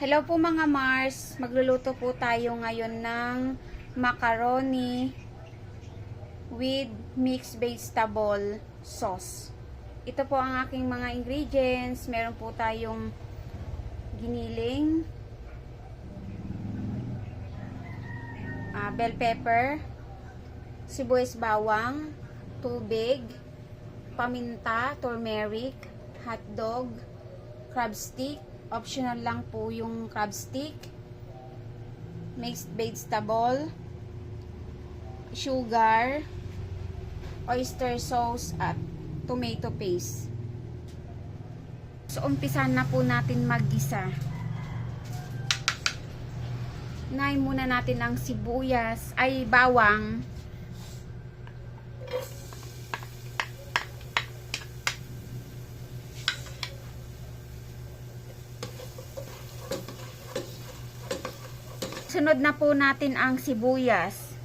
Hello po mga Mars, magluluto po tayo ngayon ng macaroni with mixed vegetable sauce. Ito po ang aking mga ingredients. Meron po tayong giniling, bell pepper, sibuyas bawang, tubig, paminta, turmeric, hotdog, crab stick. Optional lang po yung crab stick, mixed vegetable, sugar, oyster sauce, at tomato paste. So, umpisan na po natin maggisa. Unahin muna natin ang sibuyas, ay bawang. Sunod na po natin ang sibuyas.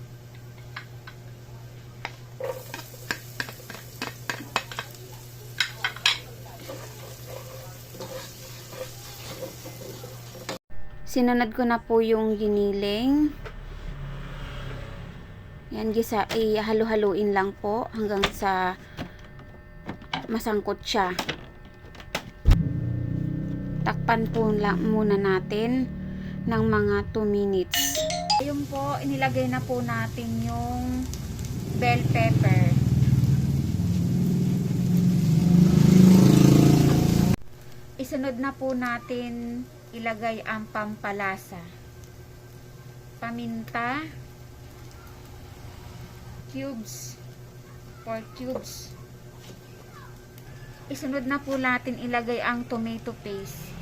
Sinunod ko na po yung giniling. Yan, gisa, ihalo-haluin lang po hanggang sa masangkot siya. Takpan po lang muna natin ng mga 2 minutes. Ayun po, inilagay na po natin yung bell pepper. Isunod na po natin ilagay ang pampalasa. Paminta, cubes, 4 cubes. Isunod na po natin ilagay ang tomato paste.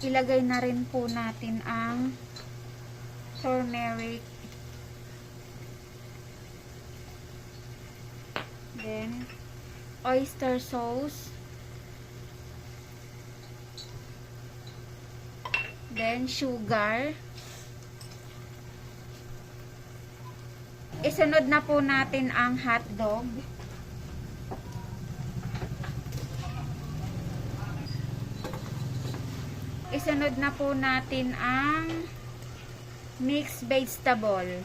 Ilagay na rin po natin ang turmeric, then oyster sauce, then sugar. Isunod na po natin ang hotdog. Isunod na po natin ang mixed vegetable.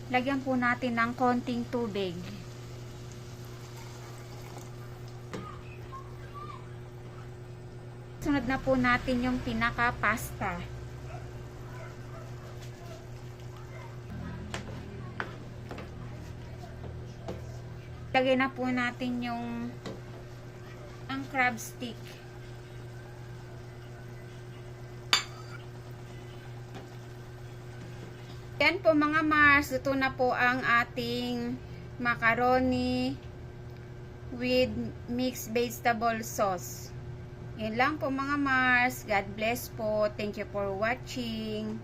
Lagyan po natin ng konting tubig. Sunod na po natin yung pinaka-pasta. Lagay na po natin yung ang crab stick. Yan po mga Mars, ito na po ang ating macaroni with mixed vegetable sauce. Yan lang po mga Mars. God bless po. Thank you for watching.